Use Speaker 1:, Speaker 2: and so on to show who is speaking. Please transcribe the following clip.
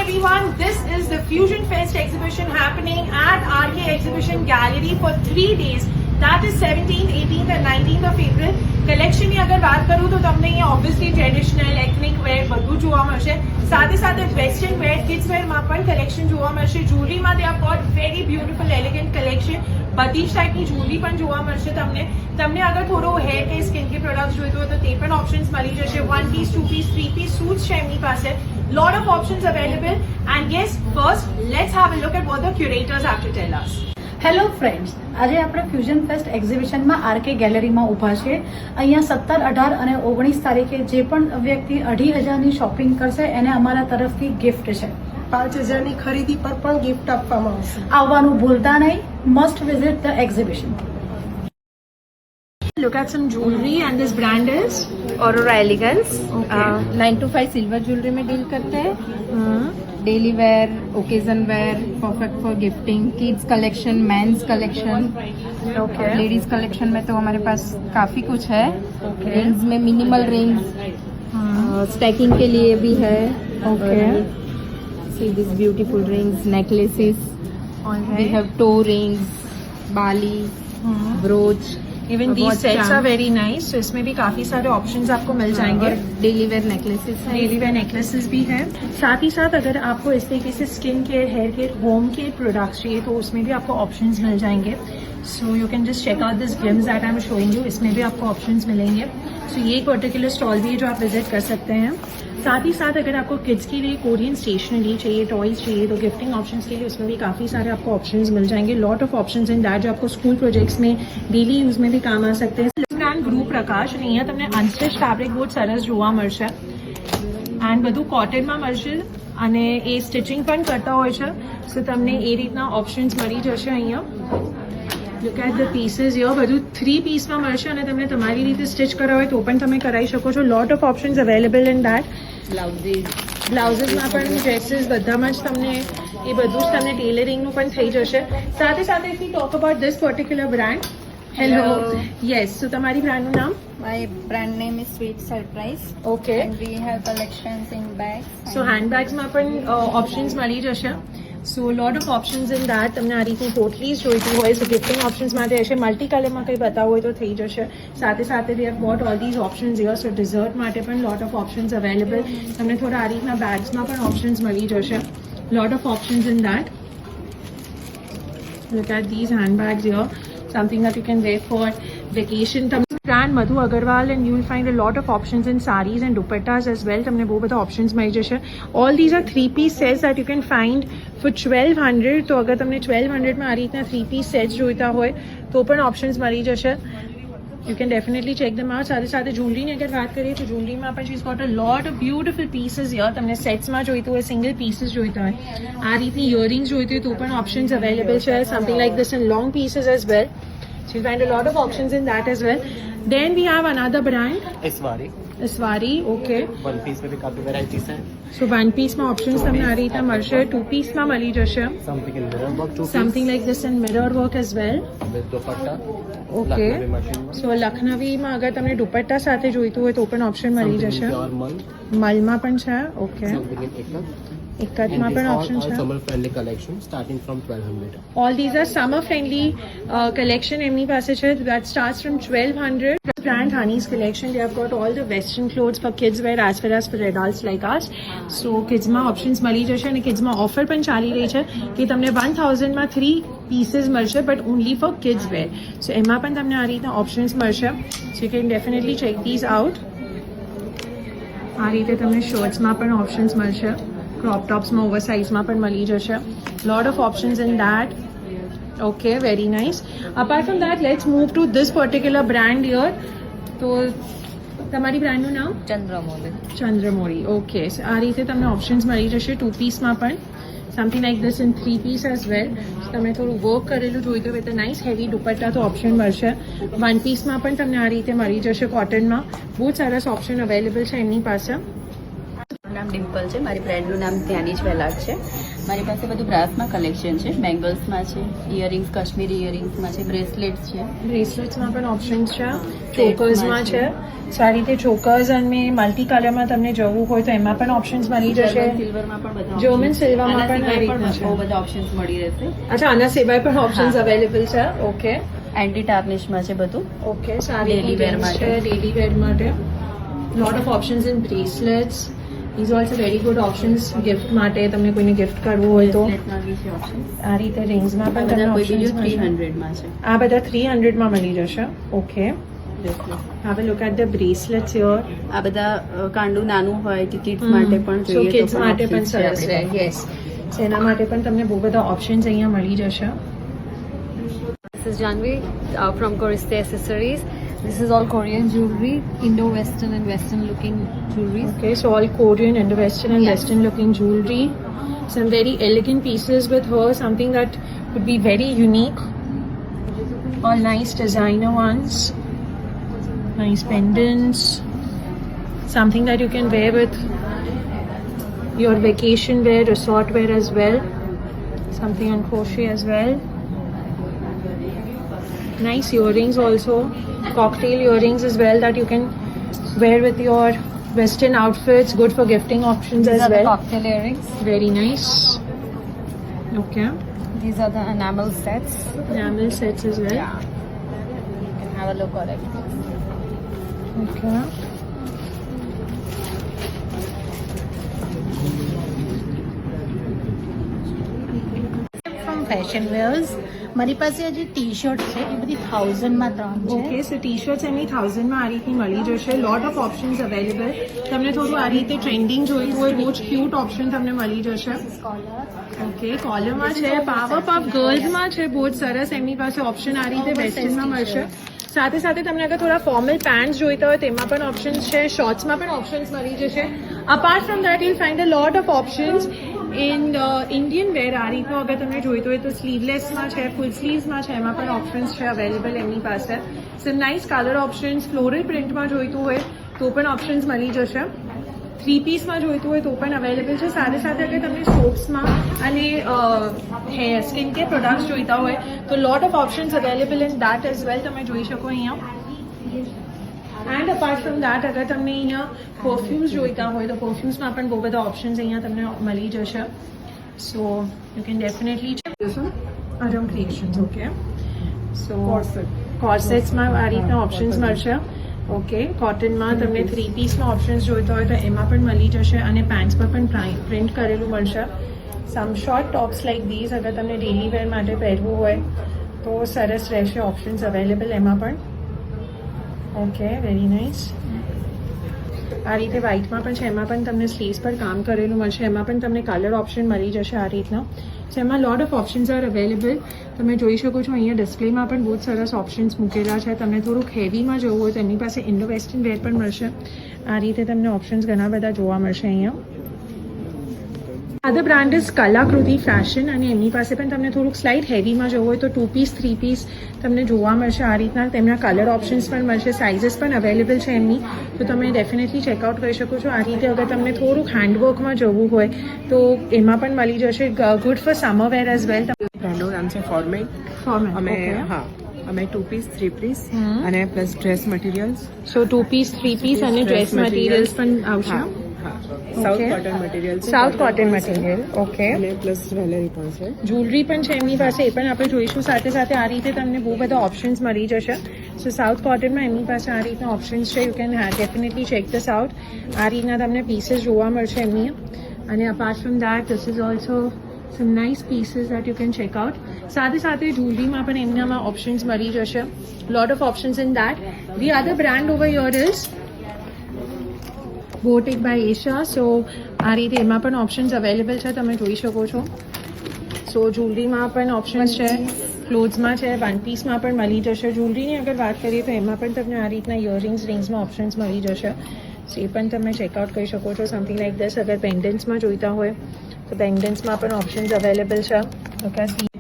Speaker 1: everyone, this is the Fusion Fest exhibition happening at RK Exhibition Gallery for 3 days. That is 17th, 18th and 19th of April. Collection ની અગર વાત કરું તો તમને અહીંયા obviously traditional ethnic વેર બધું જોવા મળશે, સાથે સાથે વેસ્ટર્ન વેર કિડ્સ વેરમાં પણ કલેક્શન જોવા મળશે. જ્વેલરીમાં they are got very beautiful elegant collection, બધી જ ટાઈપની જ્વેલરી પણ જોવા મળશે તમને અગર થોડો હેર કે સ્કિન કેર પ્રોડક્ટ જોઈતું હોય તો તે પણ ઓપ્શન્સ મળી જશે. 1 piece, 2 piece, 3 piece સૂટ્સ છે એમની પાસે. Lot of options available. And yes, first let's have a look at what the curators have to tell us.
Speaker 2: Hello friends, આજે આપણે ફ્યુઝન ફેસ્ટ એક્ઝિબિશનમાં આરકે ગેલેરીમાં ઊભા છે. અહીંયા 17, 18 અને 19 તારીખે જે પણ વ્યક્તિ 2,500ની શોપિંગ કરશે એને અમારા તરફથી ગિફ્ટ છે.
Speaker 3: 5,000ની ખરીદી પર પણ ગિફ્ટ આપવામાં આવશે.
Speaker 2: આવવાનું ભૂલતા નહીં. Must visit the exhibition.
Speaker 1: Look at some jewelry and this brand is
Speaker 4: Aurora Elegance.
Speaker 1: Okay.
Speaker 4: 9 to 5 silver jewellery में डील करते हैं. Daily wear, occasion wear, perfect for gifting, kids collection, men's collection,
Speaker 1: okay.
Speaker 4: Ladies collection में तो हमारे पास काफ़ी कुछ है. Rings में मिनिमल रिंग्स, स्टैकिंग के लिए भी है.
Speaker 1: Okay.
Speaker 4: See this beautiful rings, necklaces. We have toe rings, बाली, brooch.
Speaker 1: Even these sets are very nice. So इसमें भी काफी सारे ऑप्शंस आपको मिल जाएंगे.
Speaker 4: डेली वेयर नेकलेसेस है.
Speaker 1: डेली वेयर नेकलेसेस भी है. साथ ही साथ अगर आपको इस तरीके से skin care, hair care, home care products चाहिए तो उसमें भी आपको ऑप्शंस मिल जाएंगे. So you can just check out this games that I am showing you. इसमें भी आपको ऑप्शंस मिलेंगे. सो ये एक पर्टिकुलर स्टॉल भी है जो आप विजिट कर सकते हैं. साथ ही साथ अगर आपको किड्स के लिए कोरियन स्टेशनरी चाहिए, टॉयज चाहिए तो गिफ्टिंग ऑप्शंस के लिए उसमें भी काफ़ी सारे आपको ऑप्शंस मिल जाएंगे. Lot of options in that जो आपको स्कूल प्रोजेक्ट्स में डेली यूज में भी काम आ सकते हैं. બ્રાન્ડ ગૃહ પ્રકાશ અને અહીંયા તમને અનસ્ટિચ ફેબ્રિક બહુ સરસ જોવા મળશે એન્ડ બધું કોટનમાં મળશે અને એ સ્ટિચિંગ પણ કરતા હોય છે. સો તમને એ રીતના ઓપ્શન્સ મળી જશે અહીંયા. લુક એટ ધ પીસીસ યો, બધું 3 પીસમાં મળશે અને તમને તમારી રીતે સ્ટિચ કરાવવા હોય તો પણ તમે કરાવી શકો છો. Lot of options available in that. બ્લાઉઝીસમાં પણ ડ્રેસીસ બધામાં જ તમને એ બધું જ તમને ટેલરિંગનું પણ થઈ જશે. સાથે સાથે if you talk about this particular brand. Hello, yes. So તમારી બ્રાન્ડનું નામ?
Speaker 4: My brand name is Sweet Surprise.
Speaker 1: Okay.
Speaker 4: And we have collections in bags.
Speaker 1: So હેન્ડબેગ્સમાં પણ ઓપ્શન્સ મળી જશે. So lot of options in that. તમને આ રીતની પોટલીઝ જોઈતી હોય સો ગિફ્ટિંગ ઓપ્શન્સ માટે હશે. મલ્ટી કલરમાં કંઈ બતાવવું હોય તો થઈ જશે. સાથે સાથે we have got all these options here. So dessert માટે પણ લોટ ઓફ ઓપ્શન્સ અવેલેબલ. તમને થોડા આ રીતના બેગ્સમાં પણ ઓપ્શન્સ મળી જશે. Lot of options in that. Look at these handbags here. Something that you can wear for vacation. Brand Madhu Agarwal and you will find a lot of options in sarees and dupattas as well. તમને બહુ બધા options મળી જશે. All these are 3-piece sets that you can find for 1,200. તો અગર તમને 1,200માં આ રીતના 3-piece sets જોઈતા હોય તો પણ ઓપ્શન્સ મળી જશે. You can definitely check them out. સાથે સાથે જ્વેલરીની અગર વાત કરીએ તો જ્વેલરીમાં પણ she's got a lot of beautiful pieces here. તમને સેટ્સમાં જોઈતું હોય, સિંગલ પીસીસ જોઈતા હોય, આ રીતની ઇયરિંગ્સ જોઈતી હોય તો પણ ઓપ્શન્સ અવેલેબલ છે. Something like this in long pieces as well. So you'll find a lot of options in that as well. Then we have another brand. Iswari, okay.
Speaker 5: 1 piece में भी काफी varieties हैं.
Speaker 1: So 1 piece में options તમને આ રીતના મળશે. 2 piece માં મળી જશે.
Speaker 5: Something in mirror work, 2 piece.
Speaker 1: Something like this in mirror work as well.
Speaker 5: With dupatta.
Speaker 1: Okay.
Speaker 5: Lucknowi machine.
Speaker 1: So લખનવીમાં અગર તમને દુપટ્ટા સાથે જોઈતું હોય તો પણ ઓપ્શન મળી જશે.
Speaker 5: Something in pure mul.
Speaker 1: મલમાં પણ છે. Okay.
Speaker 5: Something in ikat.
Speaker 1: એકતમાં પણ ઓપ્શન છે.
Speaker 5: Summer friendly collection starting from 1,200.
Speaker 1: All these are summer friendly collection એમની પાસે છે. That starts from 1,200. Brand Honey's collection. They have got all the western clothes for kids wear as well as for adults like us. So kidsમાં options મળી જશે અને kidsમાં offer પણ ચાલી રહી છે કે તમને 1,000માં 3 પીસીસ મળશે but only for kids wear. So એમાં પણ તમને આ રીતના ઓપ્શન્સ મળશે. So you can definitely check these out. આ રીતે તમને શર્ટ્સમાં પણ ઓપ્શન્સ મળશે. ક્રોપ ટોપ્સમાં ઓવરસાઇઝમાં પણ મળી જશે. Lot of options in that. Okay, very nice. Apart from that, let's move to this particular brand here. તો તમારી બ્રાન્ડનું નામ? ચંદ્રમૌળી. ઓકે. આ રીતે તમને ઓપ્શન્સ મળી જશે. 2 પીસમાં પણ something like this in 3 piece as well. તમે થોડું વર્ક કરેલું જોઈતું વિથ નાઇસ હેવી દુપટ્ટા તો ઓપ્શન મળશે. 1 પીસમાં પણ તમને આ રીતે મળી જશે કોટનમાં. બહુ સરસ ઓપ્શન અવેલેબલ છે એમની પાસે.
Speaker 6: નામ ડિમ્પલ છે, મારી બ્રેન્ડનું નામ ધ્યાની જ્વેલર્સ છે. મારી પાસે બધું બ્રાસમાં કલેક્શન છે, બેંગલ્સમાં છે, ઇયરિંગ્સ કાશ્મીરી ઇયરિંગ્સમાં છે, બ્રેસલેટ્સ છે.
Speaker 1: બ્રેસલેટ્સમાં પણ ઓપ્શન્સ છે, ચોકર્સમાં છે. સો આ રીતે ચોકર્સ અને મલ્ટી કલરમાં તમને જવું હોય તો એમાં પણ ઓપ્શન્સ મળી જશે.
Speaker 6: સિલ્વરમાં પણ બધા
Speaker 1: German silverમાં
Speaker 6: આના
Speaker 1: પણ આ
Speaker 6: સિવાય
Speaker 1: રીતના છે.
Speaker 6: બહુ બધા ઓપ્શન્સ મળી રહેશે.
Speaker 1: અચ્છા, આના સિવાય પણ ઓપ્શન્સ અવેલેબલ છે. ઓકે
Speaker 6: એન્ટી ટાર્નિશમાં છે બધું.
Speaker 1: ઓકે, સારી
Speaker 6: Daily wear
Speaker 1: rings
Speaker 6: માટે.
Speaker 1: છે, ડેલી વેર માટે. Lot of options in bracelets. Is also very good options gift માટે, તમને કોઈને ગિફ્ટ કરવું હોય તો.
Speaker 6: બ્રેસલેટમાં બી છે options.
Speaker 1: આ રીતે રિંગ્સમાં
Speaker 6: આ
Speaker 1: પણ
Speaker 6: બધા
Speaker 1: તમને
Speaker 6: કોઈ બીજું
Speaker 1: ઓપ્શન્સ મળશે.
Speaker 6: 300માં છે
Speaker 1: આ બધા 300માં મળી જશે. Okay,
Speaker 6: bracelet.
Speaker 1: have a look at the bracelets here.
Speaker 6: આ બધા કાંડું નાનું હોય કે કિડ્સ માટે પણ
Speaker 1: સો
Speaker 6: જોઈએ
Speaker 1: કિડ્સ
Speaker 6: તો
Speaker 1: માટે પણ
Speaker 6: options છે
Speaker 1: સરસ છે.
Speaker 6: આપણી પાસે.
Speaker 1: યસ, એના માટે પણ તમને બહુ બધા ઓપ્શન્સ અહીંયા મળી જશે.
Speaker 7: This is Janvi from Koriste Accessories. This is all Korean jewelry, Indo-Western and Western looking jewelry.
Speaker 1: Okay, so all Korean and Western and
Speaker 7: Yes.
Speaker 1: Western looking jewelry. Some very elegant pieces with her, something that would be very unique. All nice designer ones. Nice pendants. Something that you can wear with your vacation wear, resort wear as well. Something on crochet as well. Nice earrings also. Cocktail earrings as well that you can wear with your Western outfits. Good for gifting options
Speaker 7: These
Speaker 1: as
Speaker 7: are the
Speaker 1: well.
Speaker 7: cocktail earrings.
Speaker 1: Very nice. Okay.
Speaker 7: These are the enamel sets.
Speaker 1: Enamel sets as well.
Speaker 7: Yeah. You can have a look at it.
Speaker 1: Okay.
Speaker 2: From fashion wares મારી પાસે હજી T shirt છે એ બધી 1000માં 3 છે.
Speaker 1: Okay, સો T shirts એમની 1000માં આ રીતની મળી જશે. Lot of options available. તમને થોડું આ રીતે ટ્રેન્ડિંગ જોઈતું હોય, બહુ જ ક્યુટ ઓપ્શન તમને મળી જશે. ઓકે, કોલરમાં છે, પાવર પફ ગર્લ્સમાં છે, બહુ જ સરસ એમની પાસે ઓપ્શન આ રીતે વેસ્ટર્નમાં મળશે. સાથે સાથે તમને અગર થોડા ફોર્મલ પેન્ટ્સ જોઈતા હોય તેમાં પણ ઓપ્શન્સ છે, શોર્ટ્સમાં પણ ઓપ્શન્સ મળી જશે. Apart from that you'll find a lot of options in Indian wear. આ રીતનો અગર તમને જોઈતો હોય તો સ્લીવલેસમાં છે, ફૂલ સ્લીવ્સમાં છે, એમાં પણ ઓપ્શન્સ છે અવેલેબલ એમની પાસે. સમ નાઇસ કલર ઓપ્શન્સ. ફ્લોરલ પ્રિન્ટમાં જોઈતું હોય તો પણ ઓપ્શન્સ મળી જશે. 3 પીસમાં જોઈતું હોય તો પણ અવેલેબલ છે. સાથે સાથે અગર તમને સોપ્સમાં અને હેર સ્કિન કેર પ્રોડક્ટ્સ જોઈતા હોય તો લોટ of options available in that as well. તમે જોઈ શકો અહીંયા. એન્ડ અપાર્ટ ફ્રોમ દેટ અગર તમને અહીંયા પરફ્યુમ્સ જોઈતા હોય તો પરફ્યુમ્સમાં પણ બહુ બધા ઓપ્શન્સ અહીંયા તમને મળી જશે. So you can definitely Aram creations. Okay, so કોર્સેટ્સમાં આ રીતના ઓપ્શન્સ મળશે. ઓકે, કોટનમાં તમને 3 પીસમાં ઓપ્શન્સ જોઈતા હોય તો એમાં પણ મળી જશે. અને પેન્ટ્સ પર પણ પ્રિન્ટ કરેલું મળશે. સમ શોર્ટ ટોપ્સ લાઈક ધીઝ અગર તમને ડેલી વેર માટે પહેરવું હોય તો સરસ રહેશે. ઓપ્શન્સ અવેલેબલ એમાં પણ. Okay, very nice. આ રીતે વ્હાઇટમાં પણ છે, એમાં પણ તમને સ્લીવ્સ પર કામ કરેલું મળશે. એમાં પણ તમને કલર ઓપ્શન મળી જશે આ રીતના. સો એમાં લોટ ઓફ ઓપ્શન્સ આર અવેલેબલ. તમે જોઈ શકો છો અહીંયા ડિસ્પ્લેમાં પણ બહુ જ સરસ ઓપ્શન્સ મૂકેલા છે. તમને થોડુંક હેવીમાં જવું હોય તો એમની પાસે ઇન્ડો વેસ્ટર્ન વેર પણ મળશે. આ રીતે તમને ઓપ્શન્સ ઘણા બધા જોવા મળશે અહીંયા. અધર બ્રાન્ડ ઇઝ કલાકૃતિ ફેશન અને એમની પાસે પણ તમને થોડુંક સ્લાઇટ હેવીમાં જવું હોય તો 2 પીસ 3 પીસ તમને જોવા મળશે આ રીતના. તેમના કલર ઓપ્શન્સ પણ મળશે. સાઇઝીસ પણ અવેલેબલ છે એમની, તો તમે ડેફિનેટલી ચેકઆઉટ કરી શકો છો. આ રીતે અગર તમને થોડુંક હેન્ડવર્કમાં જવું હોય તો એમાં પણ મળી જશે. Good for summer wear as well.
Speaker 8: બ્રાન્ડનું નામ છે ફોર્મેટ. અમે હા અમે 2 પીસ 3 પીસ અને plus dress materials.
Speaker 1: So 2 piece 3 piece અને ડ્રેસ મટીરિયલ્સ પણ આવશે.
Speaker 8: South cotton material.
Speaker 1: South cotton material. Okay,
Speaker 8: અને પ્લસ જ્વેલરી પણ છે.
Speaker 1: જ્વેલરી પણ છે એમની પાસે, એ પણ આપણે જોઈશું. સાથે સાથે આ રીતે તમને બહુ બધા ઓપ્શન્સ મળી જશે. સો સાઉથ કોટનમાં એમની પાસે આ રીતના ઓપ્શન્સ છે. You can definitely check this out. આ રીતના તમને પીસીસ જોવા મળશે એમની. અને apart from that this is also some nice pieces that you can check out. સાથે સાથે જ્વેલરીમાં પણ એમનામાં ઓપ્શન્સ મળી જશે. Lot of options in that. The other brand over your is boutique by Asia. સો આ રીતે એમાં પણ ઓપ્શન્સ અવેલેબલ છે, તમે જોઈ શકો છો. સો જ્વેલરીમાં પણ ઓપ્શન્સ છે, ક્લોથ્સમાં છે, 1 પીસમાં પણ મળી જશે. જ્વેલરીની અગર વાત કરીએ તો એમાં પણ તમને આ રીતના ઇયરિંગ્સ રિંગ્સમાં ઓપ્શન્સ મળી જશે. સો એ પણ તમે ચેકઆઉટ કરી શકો છો. Something like this. અગર પેન્ડન્ટ્સમાં જોઈતા હોય તો પેન્ડન્ટ્સમાં પણ ઓપ્શન્સ અવેલેબલ છે. ઓકે,